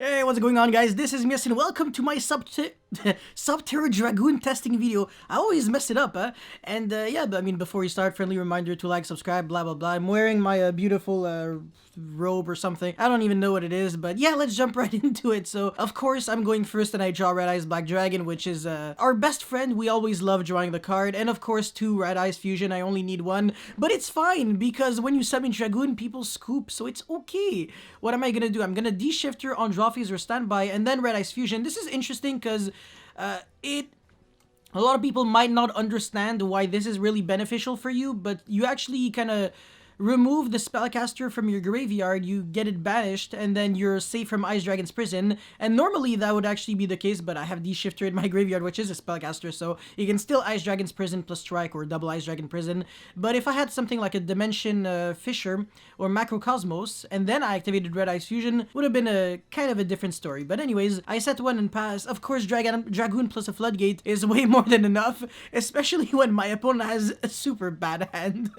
Hey, what's going on, guys? This is Miss and welcome to my Subterror Dragoon testing video. I always mess it up, huh? And yeah, but I mean, before you start, friendly reminder to like, subscribe, blah blah blah. I'm wearing my beautiful robe or something. I don't even know what it is, but yeah, let's jump right into it. So, of course, I'm going first and I draw Red Eyes Black Dragon, which is our best friend. We always love drawing the card. And of course, 2 Red Eyes Fusion. I only need 1, but it's fine because when you summon Dragoon, people scoop, so it's okay. What am I gonna do? I'm gonna D-Shifter on draw phase or standby, and then Red Eyes Fusion. This is interesting because a lot of people might not understand why this is really beneficial for you, but you actually kind of remove the spellcaster from your graveyard, you get it banished, and then you're safe from Ice Dragon's Prison. And normally that would actually be the case, but I have D-Shifter in my graveyard, which is a spellcaster, so you can still Ice Dragon's Prison plus Strike or double Ice Dragon Prison. But if I had something like a Dimension Fisher or Macrocosmos, and then I activated Red Eyes Fusion, would have been a kind of a different story. But anyways, I set 1 and pass. Of course, Dragoon plus a Floodgate is way more than enough, especially when my opponent has a super bad hand.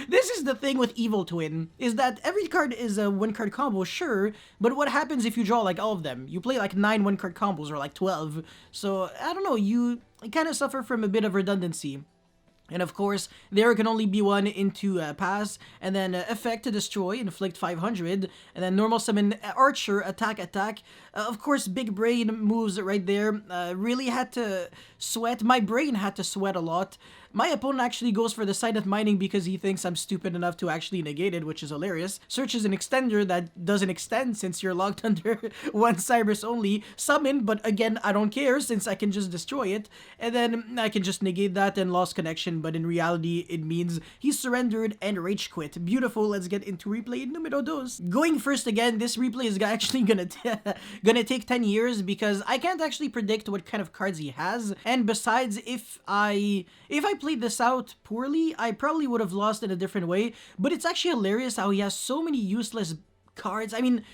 This is the thing with Evil Twin, is that every card is a 1-card combo, sure, but what happens if you draw like all of them? You play like 9 1-card combos or like 12, so I don't know, you kind of suffer from a bit of redundancy. And of course, there can only be 1 into pass, and then effect to destroy, inflict 500, and then normal summon archer, attack. Of course, big brain moves right there. Really had to sweat. My brain had to sweat a lot. My opponent actually goes for the Silent Mining because he thinks I'm stupid enough to actually negate it, which is hilarious. Searches an extender that doesn't extend since you're locked under 1 Cybers only. Summon, but again, I don't care since I can just destroy it. And then I can just negate that and lost connection, but in reality, it means he surrendered and rage quit. Beautiful, let's get into replay numero 2. Going first again, this replay is actually gonna take 10 years because I can't actually predict what kind of cards he has. And besides, if I played this out poorly, I probably would have lost in a different way, but it's actually hilarious how he has so many useless cards. I mean,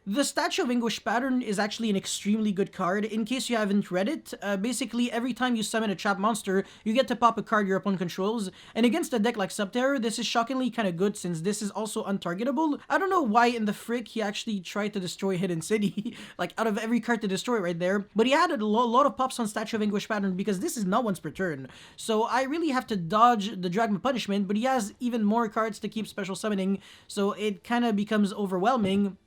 the Statue of Anguish pattern is actually an extremely good card. In case you haven't read it, basically every time you summon a trap monster, you get to pop a card your opponent controls, and against a deck like Subterror, this is shockingly kind of good since this is also untargetable. I don't know why in the frick he actually tried to destroy Hidden City, like out of every card to destroy right there, but he added a lot of pops on Statue of Anguish pattern because this is not once per turn, so I really have to dodge the Dragma Punishment, but he has even more cards to keep special summoning, so it kind of becomes overwhelming.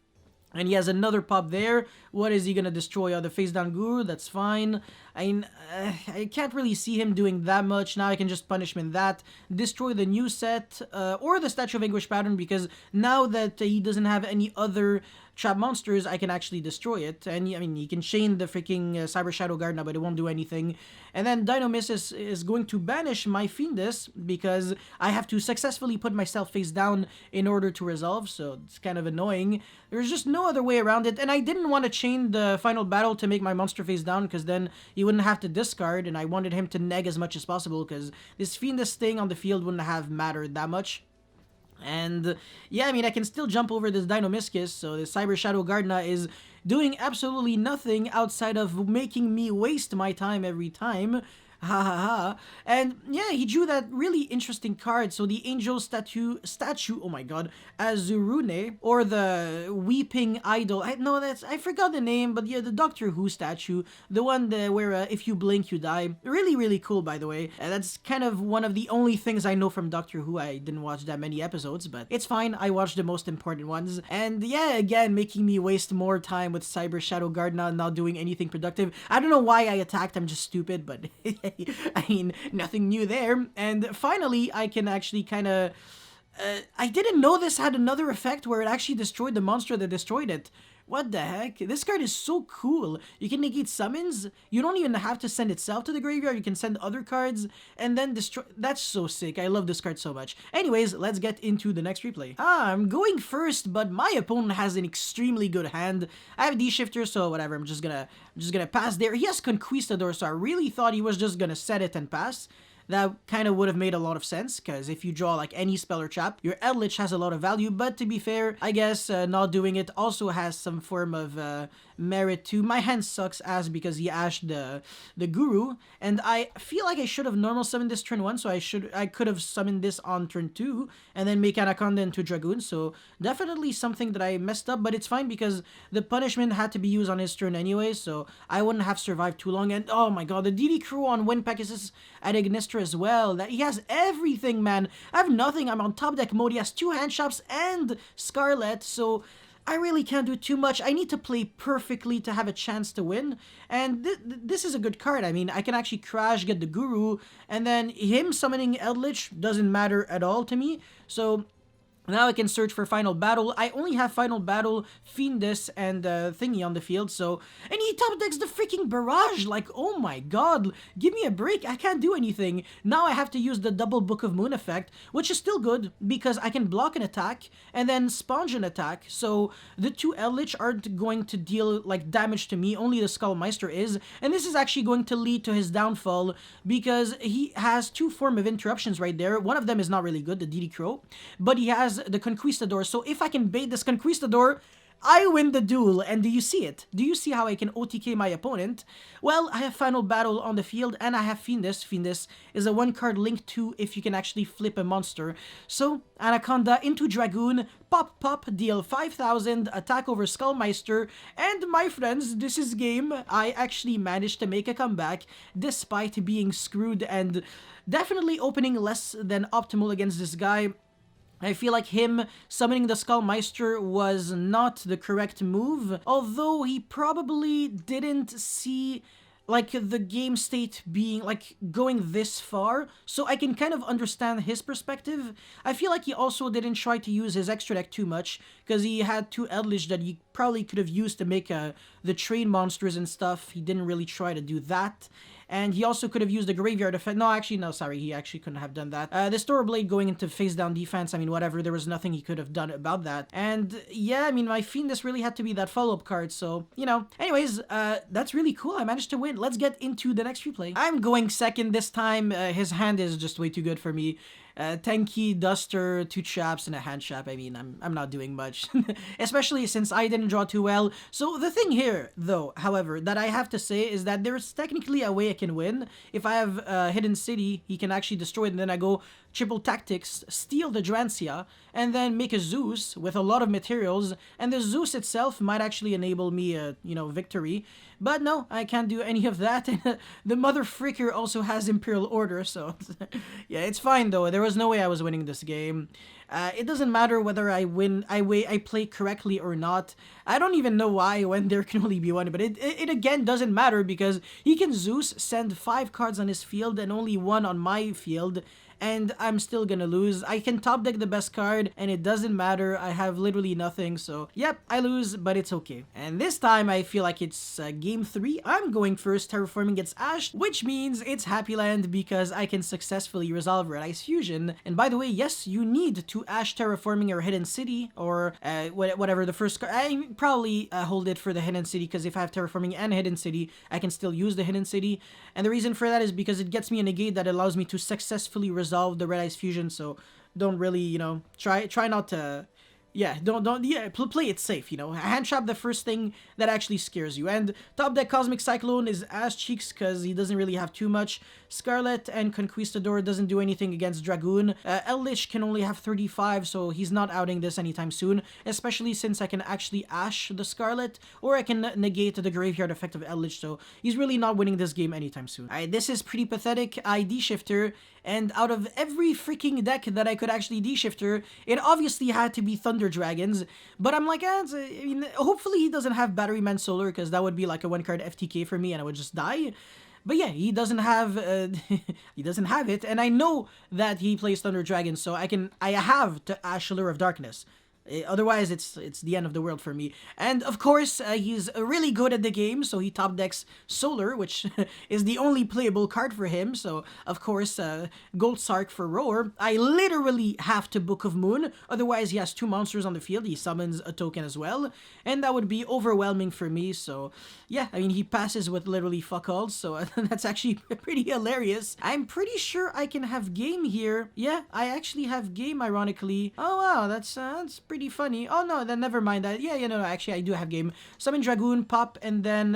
And he has another pop there. What is he gonna destroy? The face down Guru? That's fine. I mean, I can't really see him doing that much. Now I can just punishment that. Destroy the new set, or the Statue of Anguish pattern, because now that he doesn't have any other trap monsters, I can actually destroy it. And I mean, he can chain the freaking Cyber Shadow Guard now, but it won't do anything. And then Dinomissus is going to banish my Fiendus because I have to successfully put myself face down in order to resolve, so it's kind of annoying. There's just no other way around it, and I didn't want to chain the final battle to make my monster face down because then he wouldn't have to discard, and I wanted him to neg as much as possible because this Fiendus staying on the field wouldn't have mattered that much. And yeah, I mean, I can still jump over this Dinomiscus, so the Cyber Shadow Gardna is doing absolutely nothing outside of making me waste my time every time. Ha ha ha. And yeah, he drew that really interesting card. So the angel statue, oh my god, Azurune, or the weeping idol. I forgot the name, but yeah, the Doctor Who statue, the one where if you blink you die. Really cool, by the way. That's kind of one of the only things I know from Doctor Who. I didn't watch that many episodes, but it's fine. I watched the most important ones. And yeah, again, making me waste more time with Cyber Shadow Gardna, not doing anything productive. I don't know why I attacked. I'm just stupid, but I mean, nothing new there. And finally, I can actually kind of... I didn't know this had another effect where it actually destroyed the monster that destroyed it. What the heck? This card is so cool. You can negate summons. You don't even have to send itself to the graveyard. You can send other cards and then destroy. That's so sick. I love this card so much. Anyways, let's get into the next replay. I'm going first, but my opponent has an extremely good hand. I have D-Shifter, so whatever. I'm just gonna pass there. He has Conquistador, so I really thought he was just gonna set it and pass. that kind of would have made a lot of sense, because if you draw like any spell or trap, your Eldlich has a lot of value. But to be fair, I guess not doing it also has some form of merit too. My hand sucks ass because he ashed the Guru, and I feel like I should have normal summoned this turn 1, so I could have summoned this on turn 2 and then make Anaconda into Dragoon. So definitely something that I messed up, but it's fine because the punishment had to be used on his turn anyway, so I wouldn't have survived too long. And oh my god, the DD Crew on Wind Pegasus at Ignistra as well. That he has everything, man. I have nothing. I'm on top deck mode. He has 2 hand shops and Scarlet, so I really can't do too much. I need to play perfectly to have a chance to win, and this is a good card. I mean, I can actually crash, get the Guru, and then him summoning Eldlich doesn't matter at all to me, so now I can search for Final Battle. I only have Final Battle, Fiendus, and Thingy on the field, so... And he top decks the freaking Barrage! Like, oh my god, give me a break, I can't do anything. Now I have to use the double Book of Moon effect, which is still good, because I can block an attack, and then sponge an attack, so the 2 Eldlich aren't going to deal, like, damage to me, only the Skullmeister is, and this is actually going to lead to his downfall, because he has 2 form of interruptions right there. One of them is not really good, the DD Crow, but he has the Conquistador, so if I can bait this Conquistador, I win the duel. And do you see it? Do you see how I can OTK my opponent? Well, I have Final Battle on the field, and I have Fiendus. Fiendus is a 1-card link to if you can actually flip a monster. So, Anaconda into Dragoon, pop pop, deal 5,000, attack over Skullmeister, and my friends, this is game. I actually managed to make a comeback, despite being screwed and definitely opening less than optimal against this guy. I feel like him summoning the Skullmeister was not the correct move, although he probably didn't see like the game state being like going this far, so I can kind of understand his perspective. I feel like he also didn't try to use his extra deck too much, because he had 2 Eldlich that he probably could have used to make the train monsters and stuff. He didn't really try to do that. And he also could have used the Graveyard effect. No, actually, no, sorry. He actually couldn't have done that. The Store Blade going into face-down defense, I mean, whatever. There was nothing he could have done about that. And, yeah, I mean, my Fiendus really had to be that follow-up card, so, you know. Anyways, that's really cool. I managed to win. Let's get into the next replay. I'm going second this time. His hand is just way too good for me. Tenki, Duster, 2 Chaps, and a Hand Chap. I mean, I'm not doing much. Especially since I didn't draw too well. So the thing here, though, however, that I have to say is that there's technically a way I can win. If I have Hidden City, he can actually destroy it, and then I go triple tactics, steal the Drancia, and then make a Zeus with a lot of materials, and the Zeus itself might actually enable me a, you know, victory. But no, I can't do any of that. The mother fricker also has Imperial Order, so yeah, it's fine though. There was no way I was winning this game. It doesn't matter whether I win, I play correctly or not. I don't even know why when there can only be one, but it again doesn't matter because he can Zeus send 5 cards on his field and only 1 on my field, and I'm still gonna lose. I can top deck the best card, and it doesn't matter. I have literally nothing, so yep, I lose, but it's okay. And this time, I feel like it's game 3. I'm going first. Terraforming gets ashed, which means it's Happy Land because I can successfully resolve Red Ice Fusion. And by the way, yes, you need to ash Terraforming or Hidden City, or whatever the first card. I probably hold it for the Hidden City, because if I have Terraforming and Hidden City, I can still use the Hidden City. And the reason for that is because it gets me a negate that allows me to successfully resolve the Red Ice Fusion, so don't really, you know, try not to, yeah, don't play it safe, you know. Hand trap the first thing that actually scares you. And top deck Cosmic Cyclone is ass cheeks because he doesn't really have too much. Scarlet and Conquistador doesn't do anything against Dragoon. Eldlich can only have 35, so he's not outing this anytime soon, especially since I can actually ash the Scarlet, or I can negate the Graveyard effect of Eldlich, so he's really not winning this game anytime soon. Alright, this is pretty pathetic. I D-shifter, and out of every freaking deck that I could actually D-shifter, it obviously had to be Thunder Dragons, but I'm like, I mean, hopefully he doesn't have Batteryman Solar, because that would be like a 1-card FTK for me and I would just die. But yeah, he doesn't have he doesn't have it, and I know that he plays Thunder Dragons, so I have to Ash Allure of Darkness. Otherwise, it's the end of the world for me. And of course, he's really good at the game, so he top decks Solar, which is the only playable card for him. So of course, Gold Sark for Roar. I literally have to Book of Moon, otherwise he has 2 monsters on the field. He summons a token as well, and that would be overwhelming for me. So yeah, I mean, he passes with literally fuck all. So that's actually pretty hilarious. I'm pretty sure I can have game here. Yeah, I actually have game. Ironically. Oh wow, that's pretty funny. Oh no, then never mind that. Yeah, no, actually I do have game. Summon Dragoon, pop, and then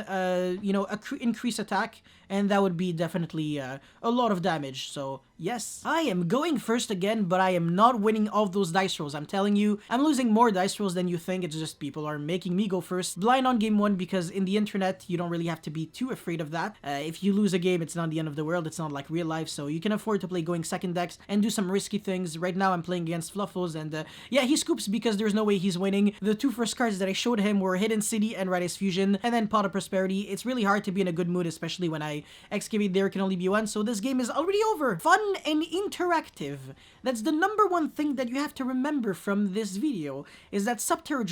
increase attack, and that would be definitely a lot of damage. So yes, I am going first again, but I am not winning all of those dice rolls. I'm telling you, I'm losing more dice rolls than you think. It's just people are making me go first blind on game 1, because in the internet you don't really have to be too afraid of that. If you lose a game, it's not the end of the world. It's not like real life, so you can afford to play going second decks and do some risky things. Right now I'm playing against Fluffals, and yeah, he scoops because there's no way he's winning. The 2 first cards that I showed him were Hidden City and Radius Fusion, and then Pot of Prosperity. It's really hard to be in a good mood, especially when I excavate There Can Only Be One, so this game is already over. Fun and interactive. That's the number one thing that you have to remember from this video, is that Subterror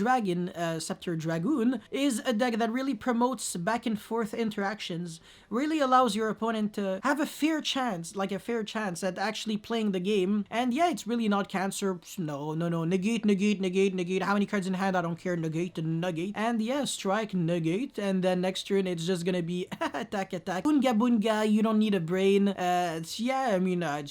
Dragoon is a deck that really promotes back and forth interactions, really allows your opponent to have a fair chance at actually playing the game. And yeah, it's really not cancer. No, negate, how many cards in hand, I don't care, negate, and yeah, strike, negate, and then next turn it's just gonna be attack, bunga, you don't need a brain. Yeah, I mean, I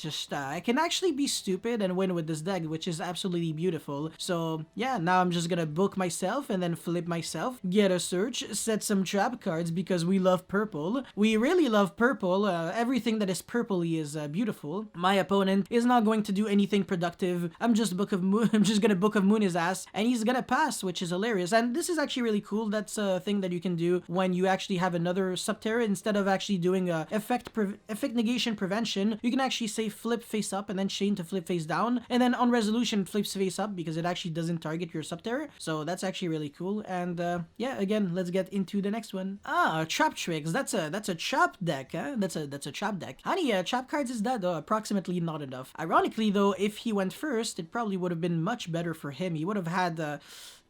can actually be stupid and win with this deck, which is absolutely beautiful. So yeah, now I'm just gonna book myself and then flip myself, get a search, set some trap cards, because we love purple. We really love purple. Everything that is purpley is beautiful. My opponent is not going to do anything productive. I'm just gonna Book of Moon his ass, and he's gonna pass, which is hilarious. And this is actually really cool. That's a thing that you can do when you actually have another Subterror. Instead of actually doing effect negation prevention, you can actually say flip face up and then chain to flip face down, and then on resolution flips face up because it actually doesn't target your Subterror. So that's actually really cool. And yeah, again, let's get into the next one. Traptrix. That's a trap deck, huh? That's a trap deck. How many trap cards is that? Approximately not enough. Ironically though, if he went first, it probably would have been much better for him. He would have had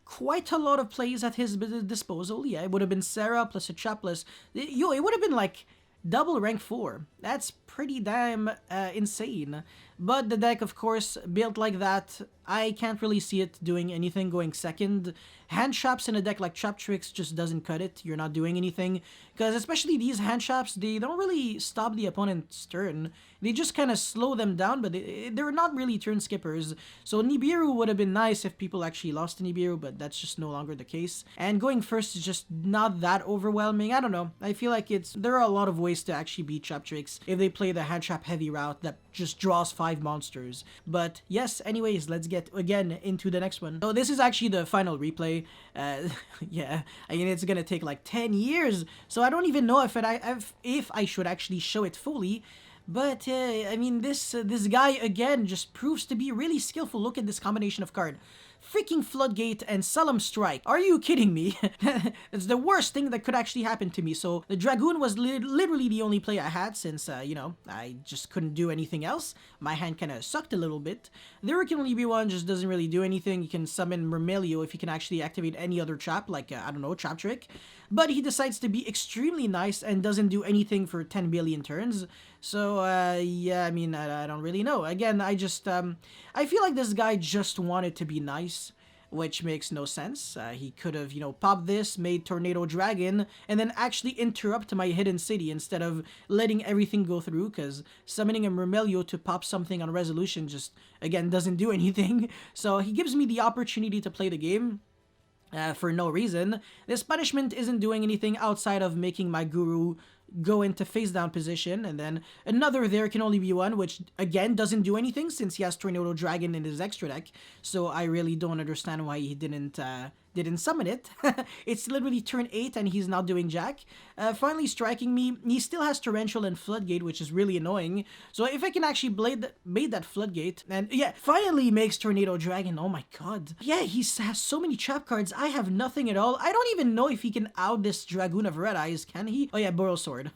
quite a lot of plays at his disposal. Yeah, it would have been Sarah plus a trap plus... it would have been like double rank 4. That's pretty damn insane. But the deck, of course, built like that, I can't really see it doing anything going second. Hand traps in a deck like Traptrix just doesn't cut it. You're not doing anything, because especially these hand traps, they don't really stop the opponent's turn. They just kind of slow them down, but they're not really turn skippers. So Nibiru would have been nice if people actually lost to Nibiru, but that's just no longer the case. And going first is just not that overwhelming. I don't know. I feel like there are a lot of ways to actually beat Traptrix if they play the hand trap heavy route that just draws 5 monsters. But yes, anyways, let's get again into the next one. So this is actually the final replay. Yeah, I mean, it's gonna take like 10 years, so I don't even know if I should actually show it fully. But I mean, this guy again just proves to be really skillful. Look at this combination of card. Freaking Floodgate and Solemn Strike. Are you kidding me? It's the worst thing that could actually happen to me. So the Dragoon was literally the only play I had, since, I just couldn't do anything else. My hand kind of sucked a little bit. There Can Only Be One just doesn't really do anything. You can summon Mermelio if you can actually activate any other trap, like, I don't know, Traptrix. But he decides to be extremely nice and doesn't do anything for 10 billion turns. So, yeah, I mean, I don't really know. Again, I feel like this guy just wanted to be nice, which makes no sense. He could have, popped this, made Tornado Dragon, and then actually interrupt my Hidden City instead of letting everything go through, because summoning a Mermelio to pop something on resolution just, again, doesn't do anything. So he gives me the opportunity to play the game. For no reason. This punishment isn't doing anything outside of making my Guru go into face down position, and then another There Can Only Be One, which again doesn't do anything since he has Tornado Dragon in his extra deck. So I really don't understand why he didn't summon it. It's literally turn 8 and he's not doing jack. Finally striking me. He still has Torrential and Floodgate, which is really annoying. So if I can actually made that Floodgate, and yeah, finally makes Tornado Dragon. Oh my god. Yeah, he has so many trap cards. I have nothing at all. I don't even know if he can out this Dragoon of Red Eyes, can he? Oh yeah, Burrow Sword.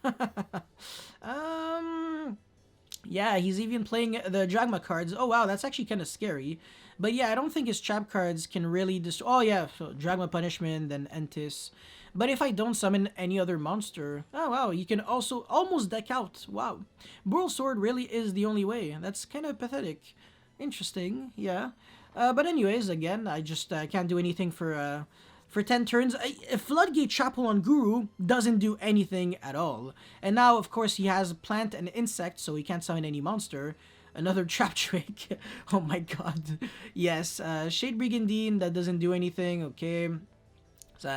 Yeah, he's even playing the Dragma cards. Oh wow, that's actually kind of scary. But yeah, I don't think his trap cards can really destroy. Oh yeah, so Dragma Punishment, then Entis. But if I don't summon any other monster, oh wow, you can also almost deck out. Wow, Burl Sword really is the only way. That's kind of pathetic. Interesting, yeah. But anyways, again, I just can't do anything for 10 turns. A Floodgate Chapel on Guru doesn't do anything at all. And now, of course, he has Plant and Insect, so he can't summon any monster. Another Traptrix. Oh my god. Yes, Shade Brigandine, that doesn't do anything, okay.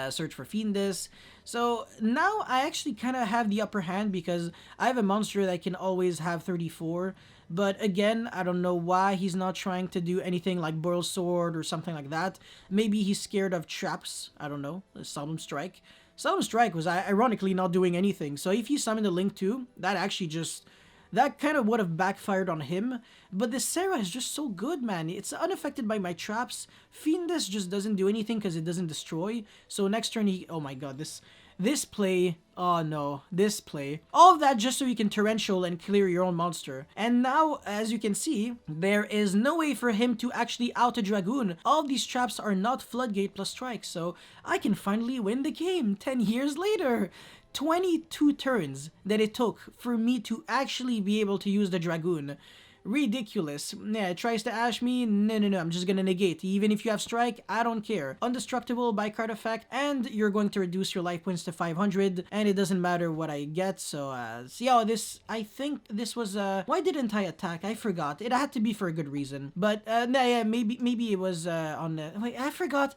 Search for Fiendus. So now I actually kind of have the upper hand because I have a monster that can always have 34. But again, I don't know why he's not trying to do anything like Boil Sword or something like that. Maybe he's scared of traps. I don't know. Solemn Strike. Solemn Strike was ironically not doing anything. So if he summoned a Link 2, that actually just... that kind of would have backfired on him. But this Sarah is just so good, man. It's unaffected by my traps. Fiendus just doesn't do anything because it doesn't destroy. So next turn he... oh my god, this play... oh no, this play. All of that just so you can torrential and clear your own monster. And now, as you can see, there is no way for him to actually out a Dragoon. All these traps are not Floodgate plus Strike, so I can finally win the game 10 years later. 22 turns that it took for me to actually be able to use the Dragoon. Ridiculous. Yeah, it tries to ash me. No, I'm just gonna negate. Even if you have strike, I don't care. Undestructible by card effect, and you're going to reduce your life points to 500, and it doesn't matter what I get. So, see how this, I think this was, why didn't I attack? I forgot. It had to be for a good reason. But, nah, yeah, maybe it was, on the, wait, I forgot.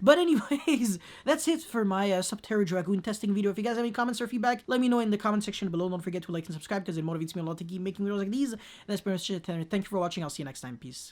But anyways, that's it for my, Subterror Dragoon testing video. If you guys have any comments or feedback, let me know in the comment section below. Don't forget to like and subscribe because it motivates me a lot to keep making videos like these. That's pretty much it. Thank you for watching. I'll see you next time. Peace.